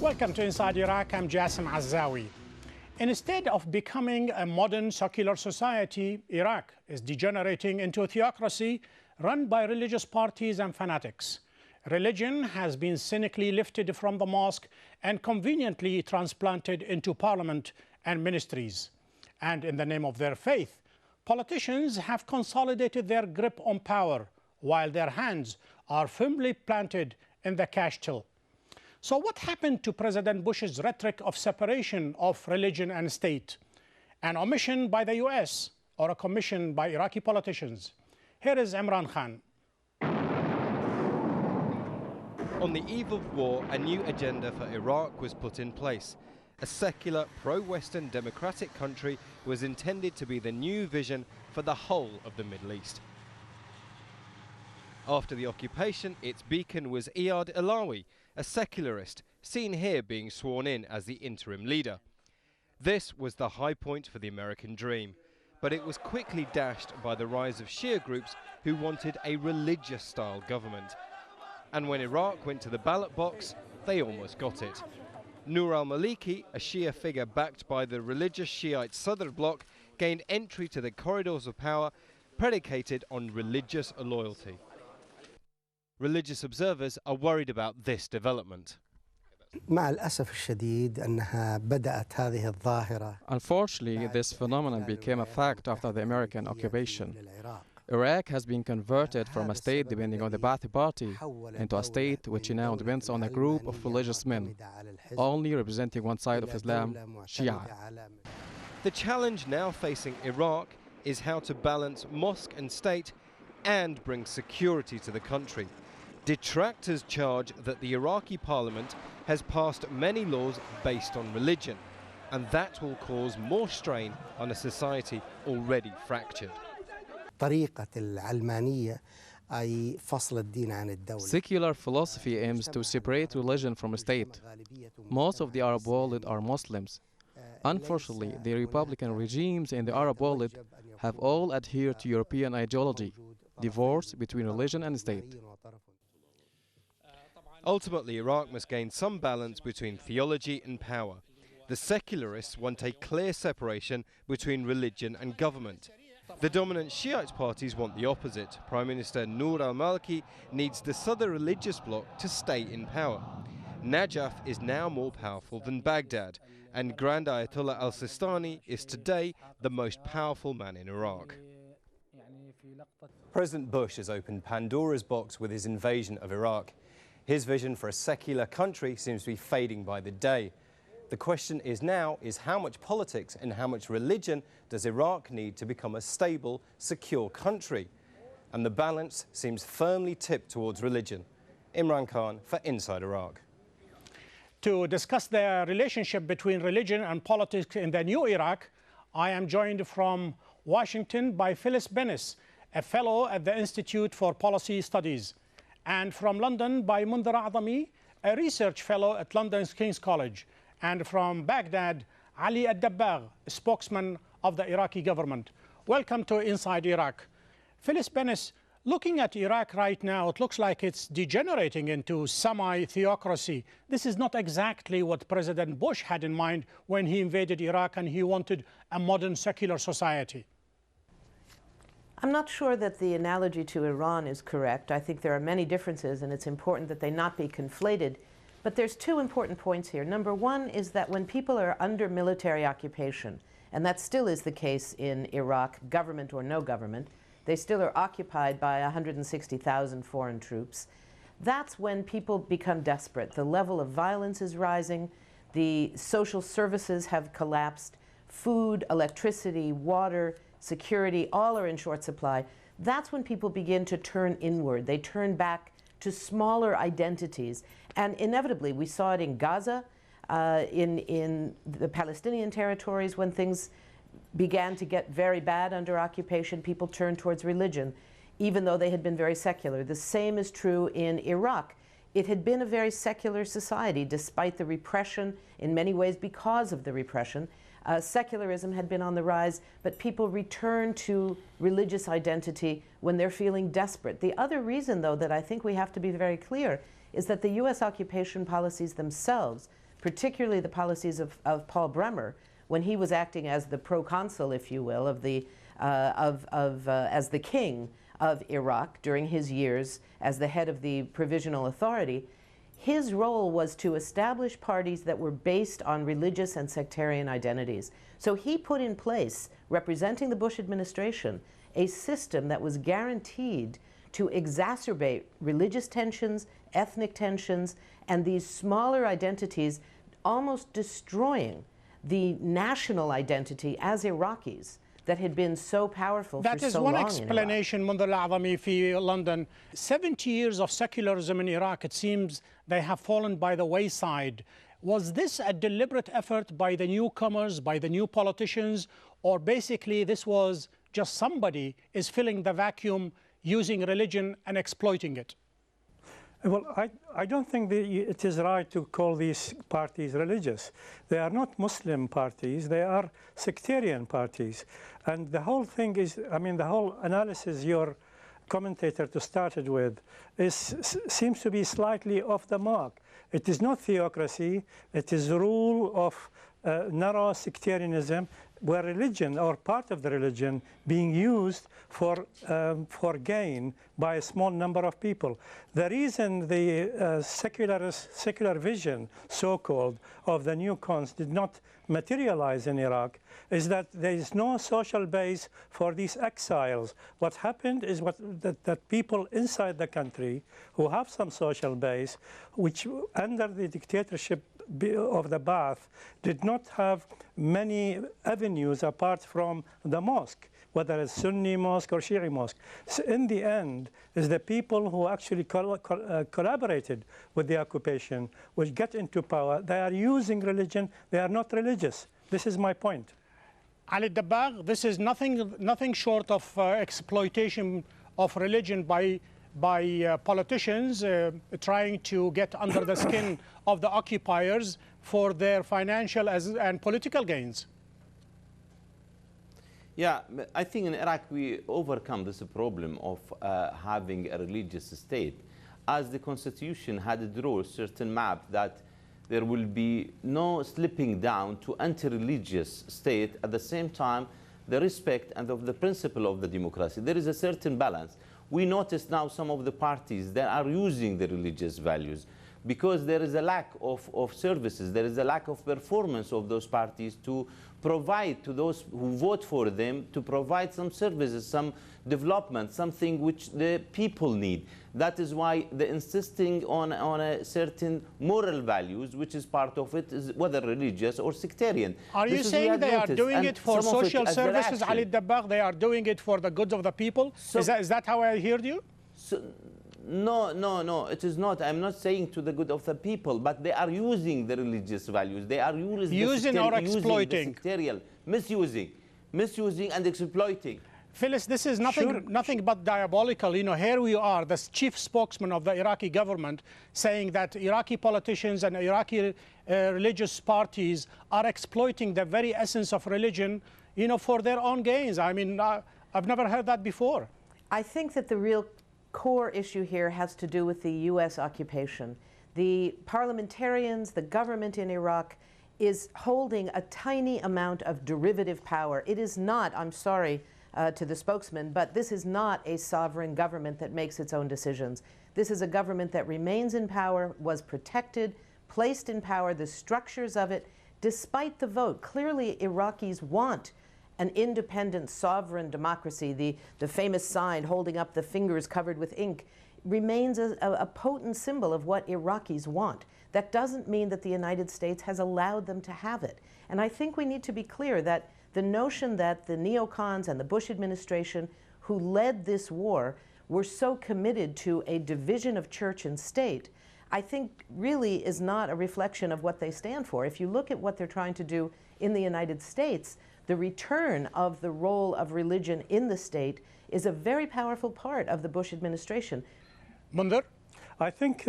Welcome to Inside Iraq. I'm Jassim Azzawi. Instead of becoming a modern secular society, Iraq is degenerating into a theocracy run by religious parties and fanatics. Religion has been cynically lifted from the mosque and conveniently transplanted into parliament and ministries. And in the name of their faith, politicians have consolidated their grip on power while their hands are firmly planted in the cash till. So what happened to President Bush's rhetoric of separation of religion and state? An omission by the US or a commission by Iraqi politicians? Here is Imran Khan. On the eve of war, a new agenda for Iraq was put in place. A secular, pro-Western democratic country was intended to be the new vision for the whole of the Middle East. After the occupation, its beacon was Iyad Alawi, a secularist, seen here being sworn in as the interim leader. This was the high point for the American dream, but it was quickly dashed by the rise of Shia groups who wanted a religious-style government. And when Iraq went to the ballot box, they almost got it. Noor al-Maliki, a Shia figure backed by the religious Shiite Sadr bloc, gained entry to the corridors of power predicated on religious loyalty. Religious observers are worried about this development. Unfortunately, this phenomenon became a fact after the American occupation. Iraq has been converted from a state depending on the Ba'ath Party into a state which now depends on a group of religious men, only representing one side of Islam, Shia. The challenge now facing Iraq is how to balance mosque and state and bring security to the country. Detractors charge that the Iraqi parliament has passed many laws based on religion, and that will cause more strain on a society already fractured. Secular philosophy aims to separate religion from state. Most of the Arab world are Muslims. Unfortunately, the Republican regimes in the Arab world have all adhered to European ideology, divorce between religion and state. Ultimately, Iraq must gain some balance between theology and power. The secularists want a clear separation between religion and government. The dominant Shiite parties want the opposite. Prime Minister Noor al-Maliki needs the Sadr religious bloc to stay in power. Najaf is now more powerful than Baghdad, and Grand Ayatollah Al-Sistani is today the most powerful man in Iraq. President Bush has opened Pandora's box with his invasion of Iraq. His vision for a secular country seems to be fading by the day. The question is now how much politics and how much religion does Iraq need to become a stable, secure country? And the balance seems firmly tipped towards religion. Imran Khan for Inside Iraq. To discuss the relationship between religion and politics in the new Iraq, I am joined from Washington by Phyllis Bennis, a fellow at the Institute for Policy Studies, and from London by Mundhir A'zami, a research fellow at London's King's College, and from Baghdad, Ali Ad-Dabbagh, spokesman of the Iraqi government. Welcome to Inside Iraq. Phyllis Bennis, looking at Iraq right now, it looks like it's degenerating into semi-theocracy. This is not exactly what President Bush had in mind when he invaded Iraq and he wanted a modern secular society. I'm not sure that the analogy to Iran is correct. I think there are many differences, and it's important that they not be conflated. But there's two important points here. Number one is that when people are under military occupation, and that still is the case in Iraq, government or no government, they still are occupied by 160,000 foreign troops. That's when people become desperate. The level of violence is rising. The social services have collapsed. Food, electricity, water, security, all are in short supply. That's when people begin to turn inward. They turn back to smaller identities. And inevitably, we saw it in Gaza, in the Palestinian territories, when things began to get very bad under occupation, people turned towards religion, even though they had been very secular. The same is true in Iraq. It had been a very secular society, despite the repression, in many ways because of the repression. Secularism had been on the rise, but people return to religious identity when they're feeling desperate. The other reason, though, that I think we have to be very clear is that the U.S. occupation policies themselves particularly the policies of Paul Bremer, when he was acting as the proconsul, if you will, of the, as the king of Iraq during his years as the head of the Provisional Authority. His role was to establish parties that were based on religious and sectarian identities. So he put in place, representing the Bush administration, a system that was guaranteed to exacerbate religious tensions, ethnic tensions, and these smaller identities, almost destroying the national identity as Iraqis that had been so powerful for so long in Iraq. That is one explanation, منذ الأعظمي في London. 70 years of secularism in Iraq, it seems they have fallen by the wayside. Was this a deliberate effort by the newcomers, by the new politicians, or basically this was just somebody is filling the vacuum using religion and exploiting it? Well, I don't think it is right to call these parties religious. They are not Muslim parties, they are sectarian parties. And the whole thing is, I mean, the whole analysis your commentator started with seems to be slightly off the mark. It is not theocracy, it is rule of narrow sectarianism, where religion, or part of the religion, being used for gain by a small number of people. The reason the secular vision, so-called, of the new cons did not materialize in Iraq is that there is no social base for these exiles. What happened is that people inside the country who have some social base, which under the dictatorship of the Ba'ath did not have many avenues apart from the mosque, whether it's Sunni mosque or Shi'i mosque. So in the end, is the people who actually collaborated with the occupation, which get into power, they are using religion, they are not religious. This is my point. Ali Dabbagh, this is nothing short of exploitation of religion by politicians trying to get under the skin of the occupiers for their financial and political gains. Yeah, I think in Iraq we overcome this problem of having a religious state, as the constitution had drawn a certain map that there will be no slipping down to anti-religious state. At the same time, the respect and of the principle of the democracy. There is a certain balance. We notice now some of the parties that are using the religious values because there is a lack of services, there is a lack of performance of those parties to provide to those who vote for them, to provide some services, some development, something which the people need. That is why the insisting on a certain moral values, which is part of it, is whether religious or sectarian. Are you saying they are doing it for social services, Ali Dabbagh? They are doing it for the good of the people? So, is that how I heard you? So, no, it is not. I'm not saying to the good of the people, but they are using the religious values. They are using or exploiting. Misusing and exploiting. Phyllis, this is nothing but diabolical. You know, here we are, the chief spokesman of the Iraqi government, saying that Iraqi politicians and Iraqi religious parties are exploiting the very essence of religion, you know, for their own gains. I mean, I've never heard that before. I think that the real core issue here has to do with the U.S. occupation. The parliamentarians, the government in Iraq is holding a tiny amount of derivative power. It is not, I'm sorry to the spokesman, but this is not a sovereign government that makes its own decisions. This is a government that remains in power, was protected, placed in power, the structures of it, despite the vote. Clearly, Iraqis want an independent, sovereign democracy. The famous sign holding up the fingers covered with ink remains a potent symbol of what Iraqis want. That doesn't mean that the United States has allowed them to have it. And I think we need to be clear that the notion that the neocons and the Bush administration who led this war were so committed to a division of church and state, I think really is not a reflection of what they stand for. If you look at what they're trying to do in the United States, the return of the role of religion in the state is a very powerful part of the Bush administration. Mundir? I think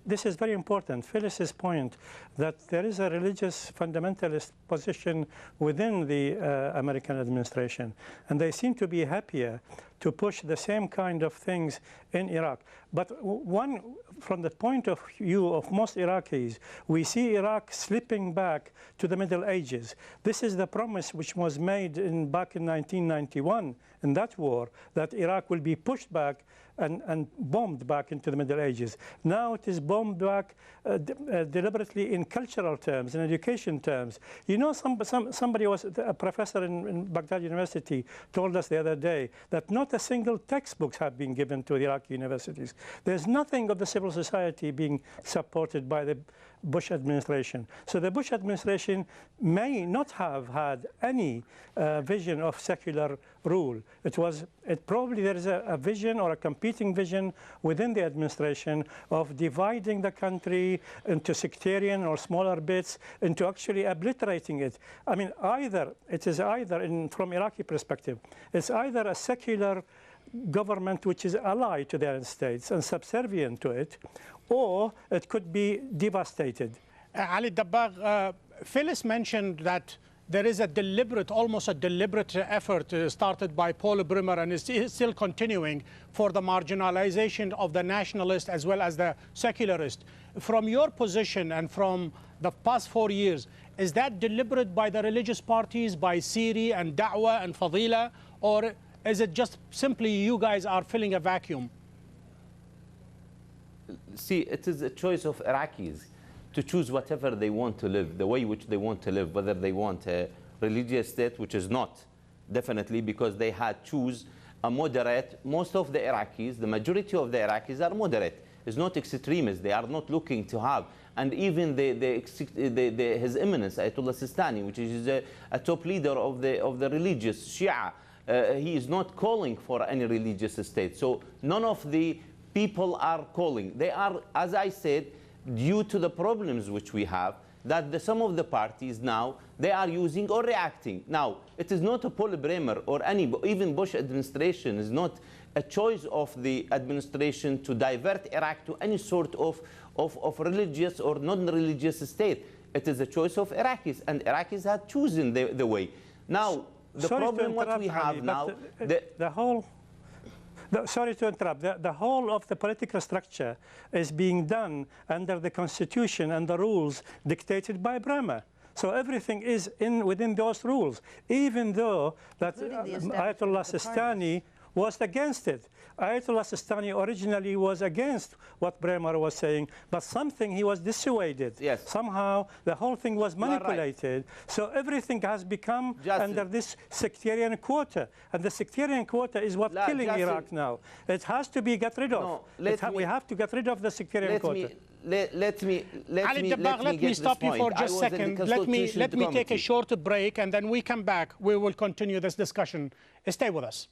this is very important. Phyllis's point that there is a religious fundamentalist position within the American administration, and they seem to be happier to push the same kind of things in Iraq. But from the point of view of most Iraqis, we see Iraq slipping back to the Middle Ages. This is the promise which was made back in 1991 in that war, that Iraq will be pushed back and bombed back into the Middle Ages. Now it is bombed back deliberately in cultural terms, in education terms. You know, somebody was, a professor in Baghdad University told us the other day that not a single textbook have been given to the Iraqi universities. There's nothing of the civil society being supported by the Bush administration. So the Bush administration may not have had any vision of secular rule. Probably there is a vision or a competing vision within the administration of dividing the country into sectarian or smaller bits, into actually obliterating it. I mean, from Iraqi perspective, it's either a secular government which is allied to the United States and subservient to it, or it could be devastated. Ali Dabbagh, Phyllis mentioned that there is almost a deliberate effort started by Paul Bremer and is still continuing for the marginalization of the nationalist as well as the secularist. From your position and from the past 4 years, is that deliberate by the religious parties, by Siri and Da'wah and Fadila, or is it just simply you guys are filling a vacuum? See, it is a choice of Iraqis to choose whatever they want to live, the way which they want to live, whether they want a religious state, which is not, definitely, because they had choose a moderate. Most of the Iraqis, the majority of the Iraqis are moderate. It's not extremists. They are not looking to have. And even His Eminence, Ayatollah Sistani, which is a top leader of the religious Shia, he is not calling for any religious state. So none of the people are calling. They are, as I said, due to the problems which we have, that some of the parties now, they are using or reacting. Now, it is not a Paul Bremer or even Bush administration is not a choice of the administration to divert Iraq to any sort of religious or non-religious state. It is a choice of Iraqis, and Iraqis have chosen the way. Now, the problem what we have now, sorry to interrupt. The whole of the political structure is being done under the constitution and the rules dictated by Bremer. So everything is within those rules, even though that Ayatollah Sistani was against it. Ayatollah Sistani originally was against what Bremer was saying, but he was dissuaded. Yes. Somehow the whole thing was manipulated. Right. So everything has become under this sectarian quota. And the sectarian quota is what's killing Iraq now. It has to be got rid of. We have to get rid of the sectarian quota. Let me stop you for just a second. Let me take a short break, and then we come back. We will continue this discussion. Stay with us.